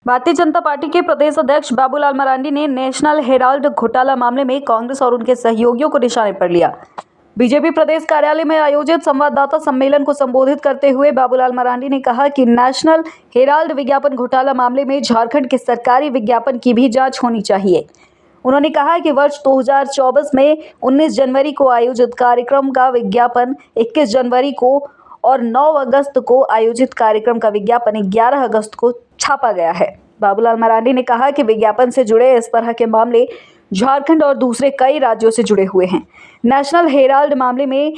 Bharatiya Janata party के प्रदेश अध्यक्ष बाबूलाल मरांडी ने नेशनल हेराल्ड घोटाला मामले में कांग्रेस और उनके सहयोगियों को निशाने पर लिया। बीजेपी प्रदेश कार्यालय में आयोजित संवाददाता सम्मेलन को संबोधित करते हुए बाबूलाल मरांडी ने कहा कि नेशनल हेराल्ड विज्ञापन घोटाला मामले में झारखंड के सरकारी विज्ञापन की भी जांच होनी चाहिए। उन्होंने कहा कि वर्ष 2024 में 19 जनवरी को आयोजित कार्यक्रम का विज्ञापन 21 जनवरी को और 9 अगस्त को आयोजित कार्यक्रम का विज्ञापन 11 अगस्त को छापा गया है। बाबूलाल मरांडी ने कहा कि विज्ञापन से जुड़े इस तरह के मामले झारखंड और दूसरे कई राज्यों से जुड़े हुए हैं। नेशनल हेराल्ड मामले में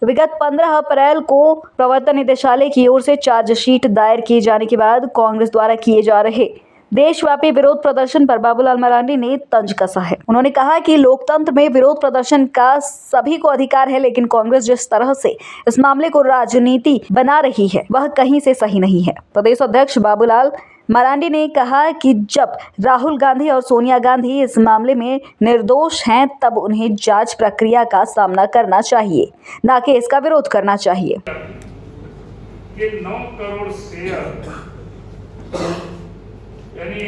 विगत 15 अप्रैल को प्रवर्तन निदेशालय की ओर से चार्जशीट दायर किए जाने के बाद कांग्रेस द्वारा किए जा रहे देशव्यापी विरोध प्रदर्शन पर बाबूलाल मरांडी ने तंज कसा है। उन्होंने कहा कि लोकतंत्र में विरोध प्रदर्शन का सभी को अधिकार है, लेकिन कांग्रेस जिस तरह से इस मामले को राजनीति बना रही है वह कहीं से सही नहीं है। प्रदेश अध्यक्ष बाबूलाल मरांडी ने कहा कि जब राहुल गांधी और सोनिया गांधी इस मामले में निर्दोष हैं तब उन्हें जांच प्रक्रिया का सामना करना चाहिए, न कि इसका विरोध करना चाहिए। 9 करोड़ शेयर यानी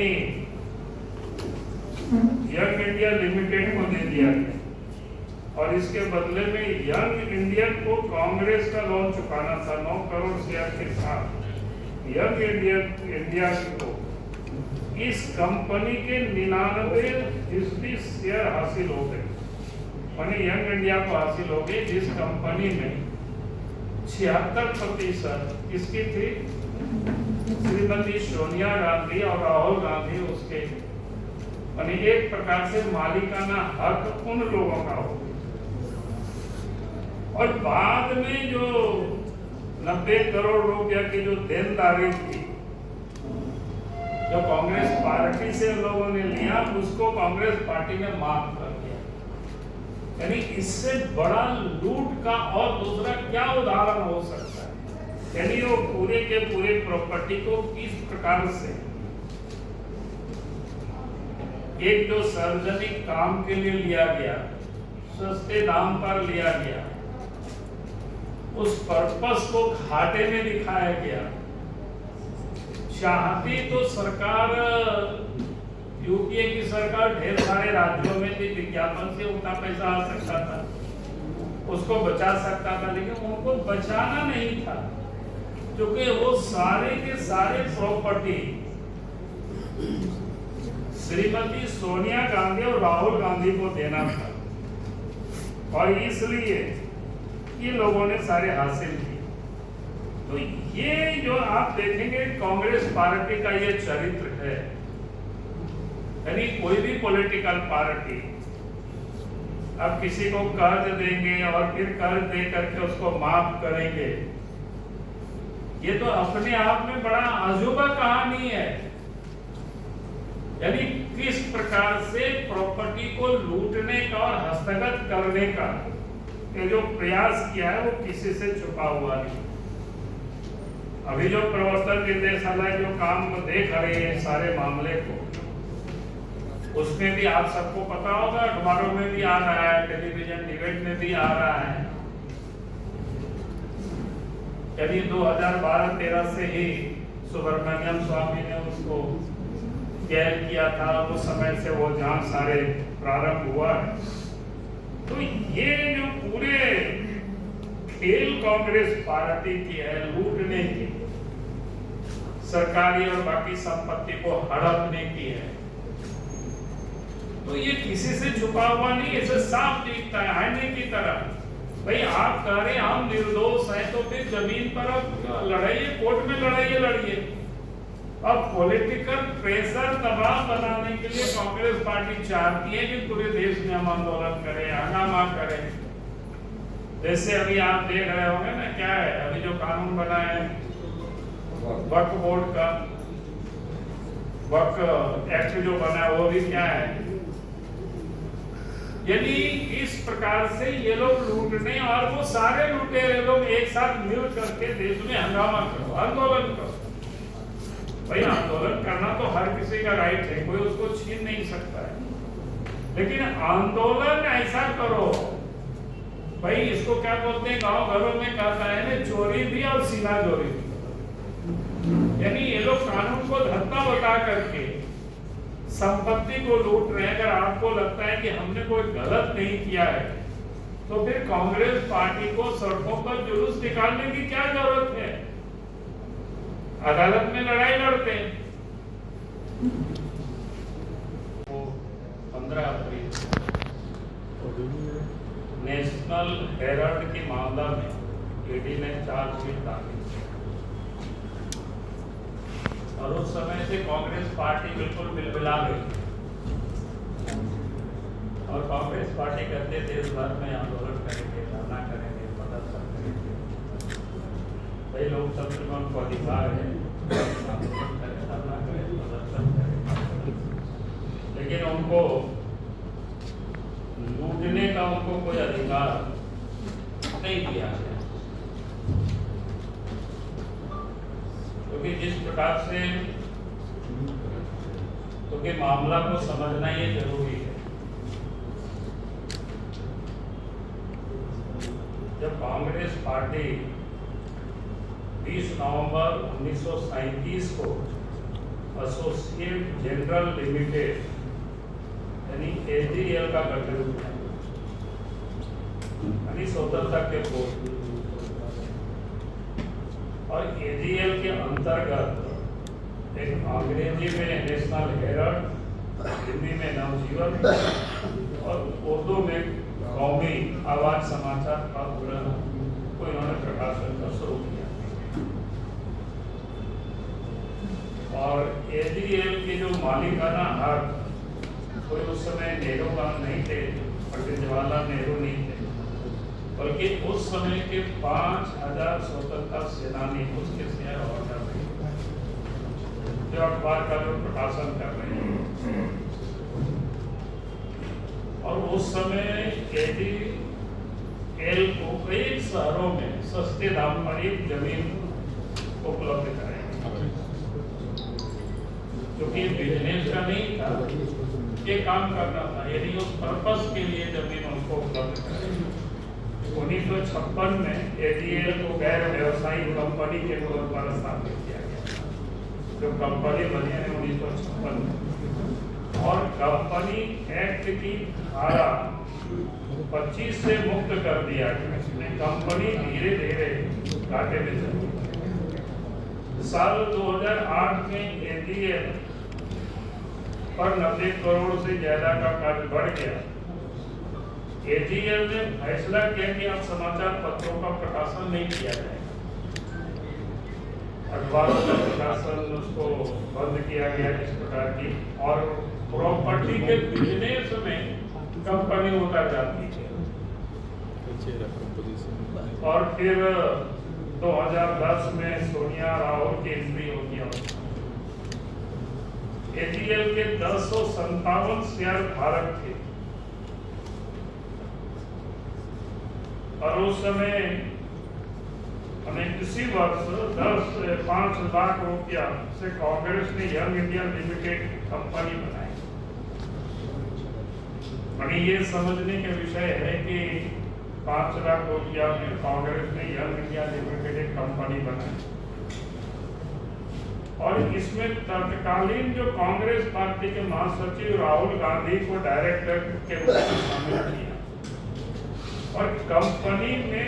यंग इंडिया लिमिटेड को दे दिया गया और इसके बदले में यंग इंडियन को कांग्रेस का लोन चुकाना था। 9 करोड़ शेयर के साथ यंग इंडिया को इस कंपनी के 99% शेयर हासिल हो गए, यानी यंग इंडिया को हासिल हो गए, जिस कंपनी में 76% किसकी थी? श्रीमती सोनिया गांधी और राहुल गांधी उसके, यानी एक प्रकार से मालिकाना हक उन लोगों का हो। और बाद में जो 90 करोड़ रुपया की जो देनदारी थी जो कांग्रेस पार्टी से लोगों ने लिया, उसको कांग्रेस पार्टी ने माफ कर दिया। यानी इससे बड़ा लूट का और दूसरा क्या उदाहरण हो सकता है? यानी वो पूरे के पूरे प्रॉपर्टी को किस प्रकार से एक जो सार्वजनिक काम के लिए लिया गया, सस्ते दाम पर लिया गया, उस पर्पस को घाटे में दिखाया गया। चाहती तो सरकार, यूपीए की सरकार ढेर सारे राज्यों में भी विज्ञापन से उतना पैसा आ सकता था, उसको बचा सकता था, लेकिन उनको बचाना नहीं था, क्योंकि वो सारे के सारे प्रॉपर्टी श्रीमती सोनिया गांधी और राहुल गांधी को देना था और इसलिए ये लोगों ने सारे हासिल किए। तो ये जो आप देखेंगे कांग्रेस पार्टी का ये चरित्र है। यानी कोई भी पॉलिटिकल पार्टी अब किसी को कर्ज देंगे और फिर कर्ज दे करके उसको माफ करेंगे, ये तो अपने आप में बड़ा अजूबा कहानी है। यानी किस प्रकार से प्रॉपर्टी को लूटने का और हस्तगत करने का ये जो प्रयास किया है वो किसी से छुपा हुआ नहीं। अभी जो प्रवर्तन निदेशालय जो काम देख रहे हैं सारे मामले को, उसमें भी आप सबको पता होगा, अखबारों में भी आ रहा है, टेलीविजन डिबेट में भी आ रहा है। यदि 2012-13 से ही सुब्रमण्यम स्वामी ने उसको कैद किया था, उस समय से वो जांच सारे प्रारंभ हुआ है। तो ये जो पूरे खेल कांग्रेस पार्टी की है लूटने की, सरकारी और बाकी संपत्ति को हड़पने की है, तो ये किसी से छुपा हुआ नहीं, इसे साफ दिखता है आईने की तरह। भाई आप कह रहे हम निर्दोष हैं तो फिर जमीन पर अब लड़ाइए, कोर्ट में लड़िए। अब पॉलिटिकल प्रेशर दबाव बनाने के लिए कांग्रेस पार्टी चाहती है कि पूरे देश में हम आंदोलन करें, हंगामा करें। जैसे अभी आप देख रहे होंगे ना, क्या है अभी जो कानून बना है वक्फ बोर्ड का, वक्फ एक्ट जो बना है वो भी क्या है, यानी इस प्रकार से ये लोग लूटने और वो सारे लुटेरे लोग एक साथ मिल करके देश में हंगामा करो, आंदोलन करो। भाई आंदोलन करना तो हर किसी का राइट है, कोई उसको छीन नहीं सकता है, लेकिन आंदोलन ऐसा करो। भाई इसको क्या बोलते हैं, गांव घरों में कहता है ना, चोरी भी और सीना चोरी भी। यानी ये लोग कानून को धत्ता लौटा करके संपत्ति को लूट रहे हैं। अगर आपको लगता है कि हमने कोई गलत नहीं किया है तो फिर कांग्रेस पार्टी को सड़कों पर जुलूस निकालने की क्या जरूरत है? अदालत में लड़ाई लड़ते हैं। 15 अप्रैल नेशनल हेराल्ड की मामला में ईडी ने चार्जशीट दाखिल किया और उस समय से कांग्रेस पार्टी बिल्कुल बिलबिला गई और कांग्रेस पार्टी कहते देश भर में आंदोलन करेंगे, धरना करेंगे, प्रदर्शन करेंगे। भाई लोकतंत्र में उनको अधिकार है, आंदोलन करें, धरना करें, प्रदर्शन करें, लेकिन उनको लूटने का उनको कोई अधिकार नहीं दिया गया। क्योंकि जिस प्रकार से क्योंकि मामला को समझना ये जरूरी है। जब कांग्रेस पार्टी 20 नवंबर 1937 को एसोसिएट जनरल लिमिटेड यानी एजीएल का गठन किया, यानी स्वतंत्रता के पूर्व, और एजीएल के अंतर्गत एक अंग्रेजी में नेशनल हेराल्ड, हिंदी में नवजीवन और उर्दू में कौमी आवाज समाचार पत्र को इन्होंने प्रकाशन का शुरू किया। और एजीएल के जो मालिकाना हक कोई उस समय नेहरू नहीं थे, पंडित जवाहरलाल नेहरू नहीं थे, बल्कि उस समय के 5000 स्वतंत्रता सेनानी उसके शेयर और कर रहे हैं, जो अखबार का जो प्रकाशन कर रहे हैं। और उस समय एजीएल को कई शहरों में सस्ते दाम पर एक जमीन उपलब्ध कराई, क्योंकि बिजनेस का नहीं था, ये काम करना था, यदि उस पर्पस के लिए जमीन उनको उपलब्ध कराई। 1956 में एजीएल को गैर व्यवसायिक कंपनी के तौर पर स्थापित किया गया, जो कंपनी बनी है 1956 में, और कंपनी एक्ट की धारा 25 से मुक्त कर दिया गया। कंपनी धीरे धीरे घाटे में चली। साल 2008 में एजीएल पर 90 करोड़ से ज्यादा का कर्ज बढ़ गया। एजीएल ने फैसला किया कि अब समाचार पत्रों का प्रकाशन नहीं किया जाएगा, अखबारों का प्रकाशन उसको बंद किया गया इस प्रकार की, और प्रॉपर्टी के बिजनेस में कंपनी उतर जाती है। और फिर 2010 में सोनिया राहुल की एंट्री हो गया। एजीएल के 1057 शेयर धारक थे और उस समय हमें किसी वर्ष 5 लाख रुपया से कांग्रेस ने यंग इंडिया लिमिटेड कंपनी बनाई। ये समझने के विषय है कि 5 लाख रुपया में कांग्रेस ने यंग इंडिया लिमिटेड एक कंपनी बनाई, और इसमें तत्कालीन जो कांग्रेस पार्टी के महासचिव राहुल गांधी को डायरेक्टर के रूप में शामिल किया, और कंपनी में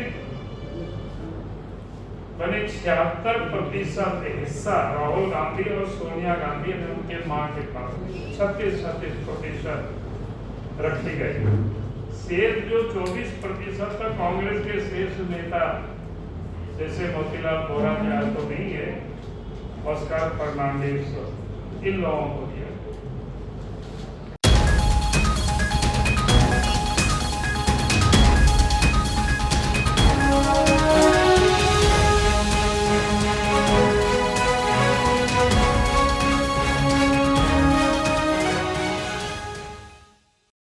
बने 76% हिस्सा राहुल गांधी और सोनिया गांधी ने उनके मां के पास 36% रखी गई। शेष जो 24% का कांग्रेस के शीर्ष नेता जैसे मोतीलाल वोरा तो नहीं है, ऑस्कार फर्नांडिस, इन लोगों को